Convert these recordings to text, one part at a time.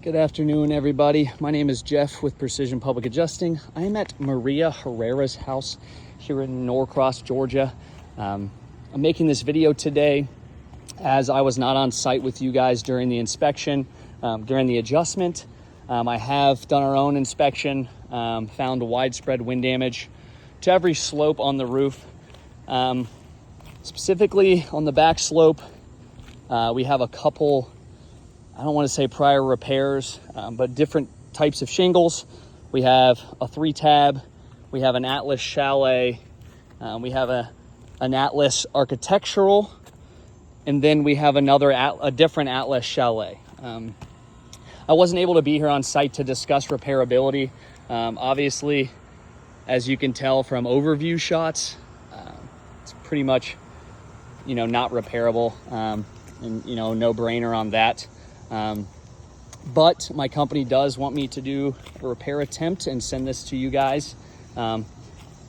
Good afternoon, everybody. My name is Jeff with Precision Public Adjusting. I am at Maria Herrera's house here in Norcross, Georgia. I'm making this video today as I was not on site with you guys during the inspection, during the adjustment. I have done our own inspection, found widespread wind damage to every slope on the roof. Specifically on the back slope, we have a couple, I don't want to say prior repairs, but different types of shingles. We have a 3-tab, we have an Atlas Chalet, we have an Atlas Architectural, and then we have a different Atlas Chalet. I wasn't able to be here on site to discuss repairability. Obviously, as you can tell from overview shots, it's pretty much, not repairable, and no brainer on that. But my company does want me to do a repair attempt and send this to you guys,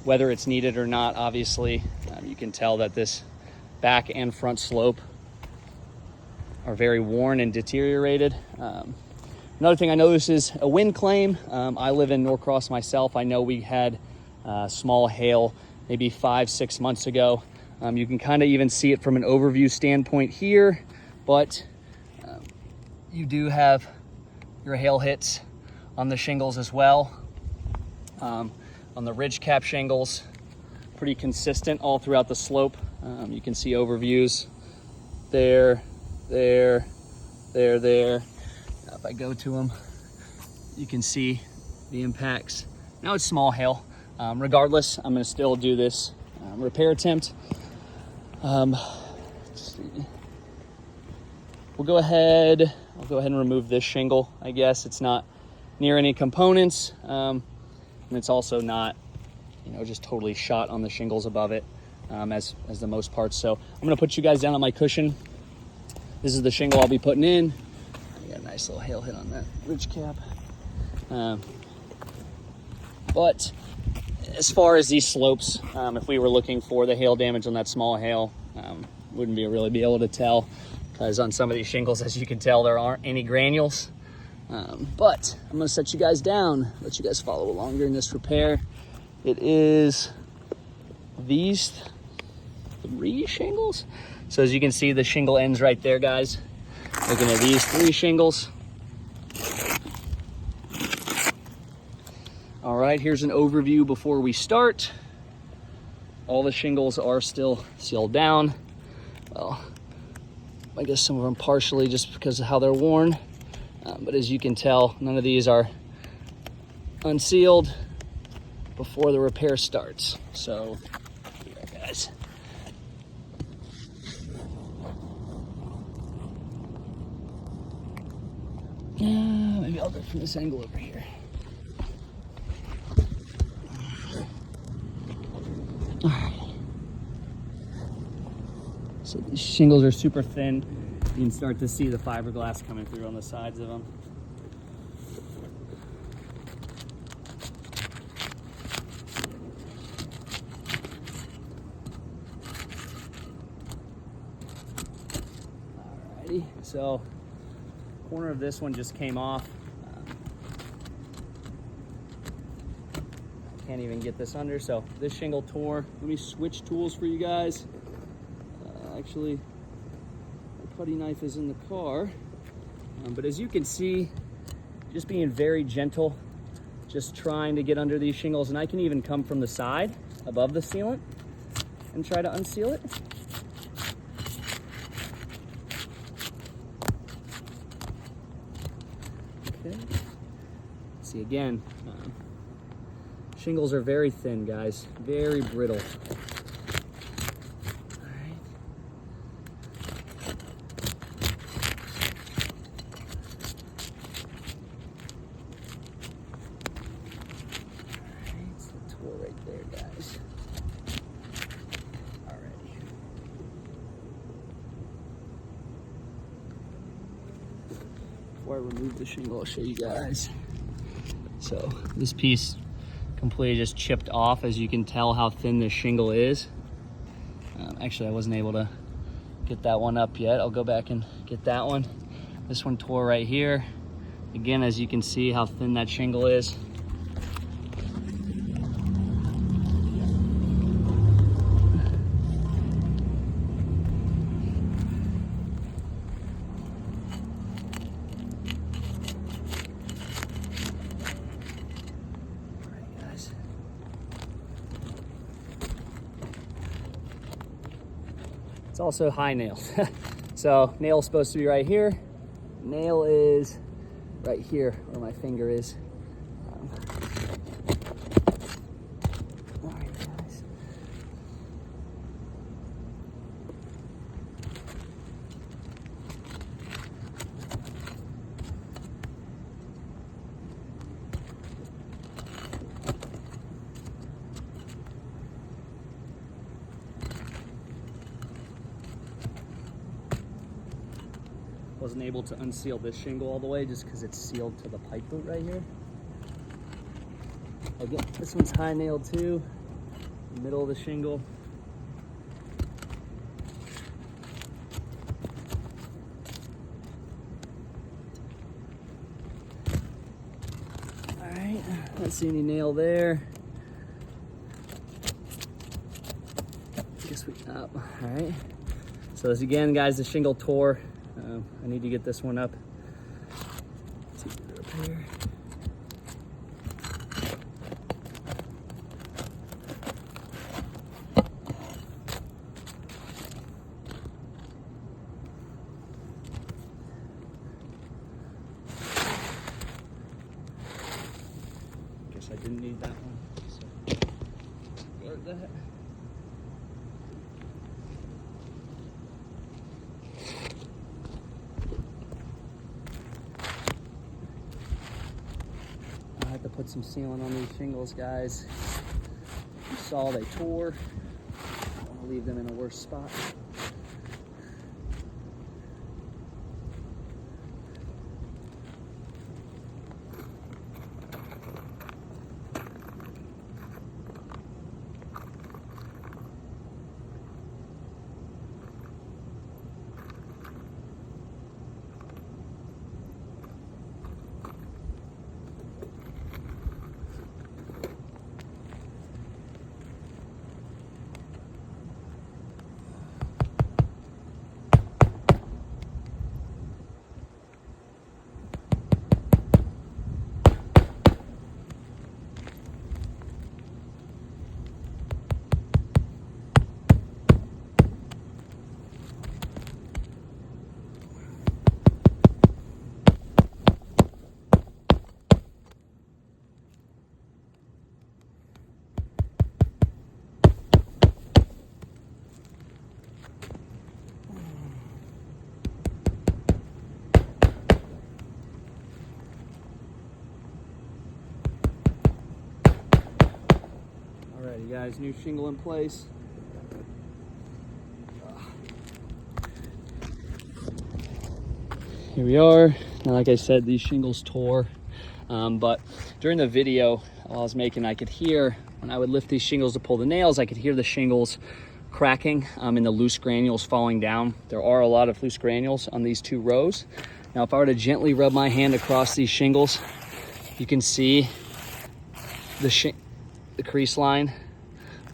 whether it's needed or not. Obviously, you can tell that this back and front slope are very worn and deteriorated. Another thing, I know this is a wind claim. I live in Norcross myself. I know we had small hail maybe 5-6 months ago. You can kind of even see it from an overview standpoint here, but you do have your hail hits on the shingles as well. On the ridge cap shingles, pretty consistent all throughout the slope. You can see overviews there. If I go to them, you can see the impacts. Now it's small hail. Regardless, I'm gonna still do this repair attempt. Let's see. I'll go ahead and remove this shingle. I guess it's not near any components, and it's also not, just totally shot on the shingles above it, as the most parts. So I'm gonna put you guys down on my cushion. This is the shingle I'll be putting in. I got a nice little hail hit on that ridge cap. But as far as these slopes, if we were looking for the hail damage on that small hail, wouldn't really be able to tell, because on some of these shingles, as you can tell, there aren't any granules. But I'm gonna set you guys down, let you guys follow along during this repair. It is these 3 shingles. So as you can see, the shingle ends right there, guys. Looking at these 3 shingles. All right, here's an overview before we start. All the shingles are still sealed down. Well, I guess some of them partially just because of how they're worn. But as you can tell, none of these are unsealed before the repair starts. So, here, guys. Maybe I'll go from this angle over here. All right. So these shingles are super thin. You can start to see the fiberglass coming through on the sides of them. Alrighty, so corner of this one just came off. Can't even get this under, so this shingle tore. Let me switch tools for you guys. Actually, the putty knife is in the car. But as you can see, just being very gentle, just trying to get under these shingles, and I can even come from the side above the sealant and try to unseal it. Okay. See again, shingles are very thin, guys, very brittle. Right there, guys. Alrighty. Before I remove the shingle, I'll show you guys. So this piece completely just chipped off. As you can tell how thin this shingle is. Actually, I wasn't able to get that one up yet. I'll go back and get that one. This one tore right here. Again, as you can see how thin that shingle is. It's also high nailed. So nail's supposed to be right here. Nail is right here where my finger is. All right, guys. Wasn't able to unseal this shingle all the way just because it's sealed to the pipe boot right here. Again, this one's high nailed too, middle of the shingle. All right, don't see any nail there. Guess we up. All right. So as again, guys, the shingle tore. I need to get this one up. Let's see the repair. Guess I didn't need that one. So guard that. I have to put some sealant on these shingles, guys. You saw they tore. I don't want to leave them in a worse spot. Alrighty, guys, new shingle in place. Here we are. Now, like I said, these shingles tore, but during the video I was making, I could hear when I would lift these shingles to pull the nails, I could hear the shingles cracking and the loose granules falling down. There are a lot of loose granules on these two rows. Now, if I were to gently rub my hand across these shingles, you can see the crease line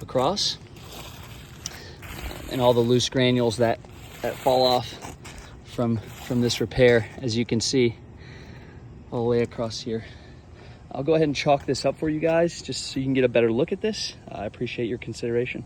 across and all the loose granules that fall off from this repair, as you can see all the way across here. I'll go ahead and chalk this up for you guys just so you can get a better look at this. I appreciate your consideration.